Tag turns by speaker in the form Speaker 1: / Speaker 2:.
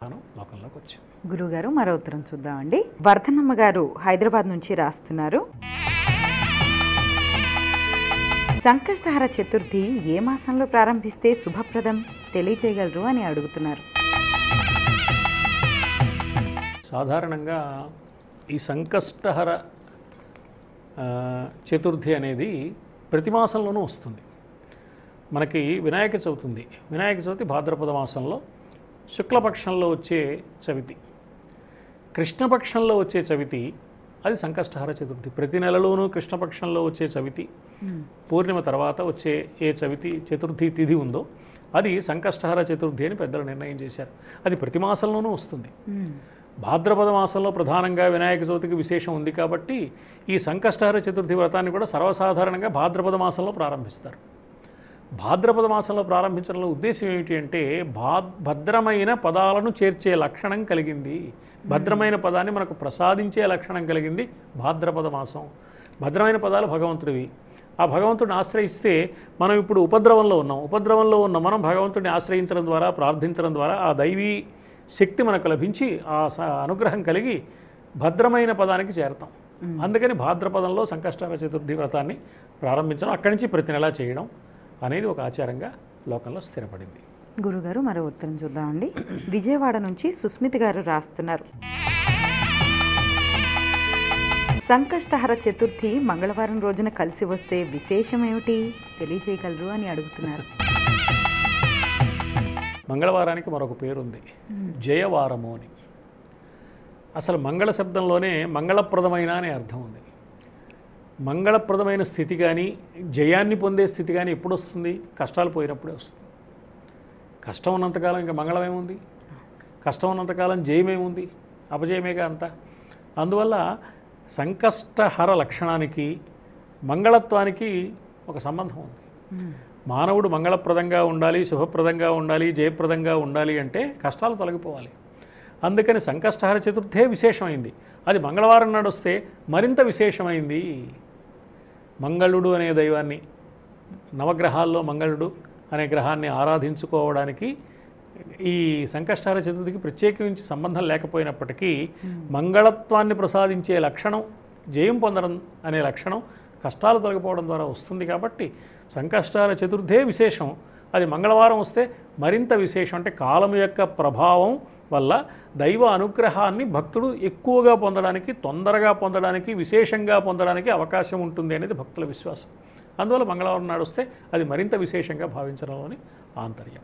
Speaker 1: లోకంలోకి వచ్చాం.
Speaker 2: గురుగారు మరో ఉత్తరం చూద్దామండి. వర్ధనమ్మ గారు హైదరాబాద్ నుంచి రాస్తున్నారు. సంకష్టహర చతుర్థి ఏ మాసంలో ప్రారంభిస్తే శుభప్రదం తెలియజేయగలరు అని అడుగుతున్నారు.
Speaker 1: సాధారణంగా ఈ సంకష్టహర చతుర్థి అనేది ప్రతి మాసంలోనూ వస్తుంది. మనకి వినాయక చవితి ఉంది. వినాయక చవితి భాద్రపద మాసంలో శుక్లపక్షంలో వచ్చే చవితి. కృష్ణపక్షంలో వచ్చే చవితి అది సంకష్టహర చతుర్థి. ప్రతి నెలలోనూ కృష్ణపక్షంలో వచ్చే చవితి, పూర్ణిమ తర్వాత వచ్చే ఏ చవితి చతుర్థి తిథి ఉందో అది సంకష్టహర చతుర్థి అని పెద్దలు నిర్ణయం చేశారు. అది ప్రతి మాసంలోనూ వస్తుంది. భాద్రపద మాసంలో ప్రధానంగా వినాయక చవితికి విశేషం ఉంది కాబట్టి ఈ సంకష్టహర చతుర్థి వ్రతాన్ని కూడా సర్వసాధారణంగా భాద్రపద మాసంలో ప్రారంభిస్తారు. భాద్రపద మాసంలో ప్రారంభించడంలో ఉద్దేశం ఏమిటి అంటే భద్రమైన పదాలను చేర్చే లక్షణం కలిగింది, భద్రమైన పదాన్ని మనకు ప్రసాదించే లక్షణం కలిగింది భాద్రపద మాసం. భద్రమైన పదాలు భగవంతుడివి. ఆ భగవంతుడిని ఆశ్రయిస్తే మనం ఇప్పుడు ఉపద్రవంలో ఉన్న మనం భగవంతుడిని ఆశ్రయించడం ద్వారా, ప్రార్థించడం ద్వారా ఆ దైవీ శక్తి మనకు లభించి ఆ అనుగ్రహం కలిగి భద్రమైన పదానికి చేరతాం. అందుకని భాద్రపదంలో సంకష్టహర చతుర్థి వ్రతాన్ని ప్రారంభించడం, అక్కడి నుంచి ప్రతి నెలా చేయడం అనేది ఒక ఆచారంగా లోకంలో స్థిరపడింది.
Speaker 2: గురుగారు మరో ఉత్తరం చూద్దామండి. విజయవాడ నుంచి సుస్మిత గారు రాస్తున్నారు. సంకష్టహర చతుర్థి మంగళవారం రోజున కలిసి వస్తే విశేషం ఏమిటి తెలియజేయగలరు అని అడుగుతున్నారు.
Speaker 1: మంగళవారానికి మరొక పేరుంది, జయవారము అని. అసలు మంగళ శబ్దంలోనే మంగళప్రదమైన అనే అర్థం ఉంది. మంగళప్రదమైన స్థితి కానీ, జయాన్ని పొందే స్థితి కానీ ఎప్పుడు వస్తుంది? కష్టాలు పోయినప్పుడే వస్తుంది. కష్టం ఉన్నంతకాలం ఇంకా మంగళమేముంది? కష్టం ఉన్నంతకాలం జయమేముంది? అపజయమేగా అంతా. అందువల్ల సంకష్టహర లక్షణానికి మంగళత్వానికి ఒక సంబంధం ఉంది. మానవుడు మంగళప్రదంగా ఉండాలి, శుభప్రదంగా ఉండాలి, జయప్రదంగా ఉండాలి అంటే కష్టాలు తొలగిపోవాలి. అందుకని సంకష్టహర చతుర్థే విశేషమైంది. అది మంగళవారం నాడు వస్తే మరింత విశేషమైంది. మంగళుడు అనే దైవాన్ని, నవగ్రహాల్లో మంగళుడు అనే గ్రహాన్ని ఆరాధించుకోవడానికి ఈ సంకష్టహర చతుర్థికి ప్రత్యేకించి సంబంధం లేకపోయినప్పటికీ మంగళత్వాన్ని ప్రసాదించే లక్షణం, జయం పొందడం అనే లక్షణం కష్టాలు తొలగిపోవడం ద్వారా వస్తుంది. కాబట్టి సంకష్టహర చతుర్థే విశేషం. అది మంగళవారం వస్తే మరింత విశేషం. అంటే కాలం యొక్క ప్రభావం వల్ల దైవ అనుగ్రహాన్ని భక్తుడు ఎక్కువగా పొందడానికి, తొందరగా పొందడానికి, విశేషంగా పొందడానికి అవకాశం ఉంటుంది అనేది భక్తుల విశ్వాసం. అందువల్ల మంగళవారం నాడు వస్తే అది మరింత విశేషంగా భావించడంలోని ఆంతర్యం.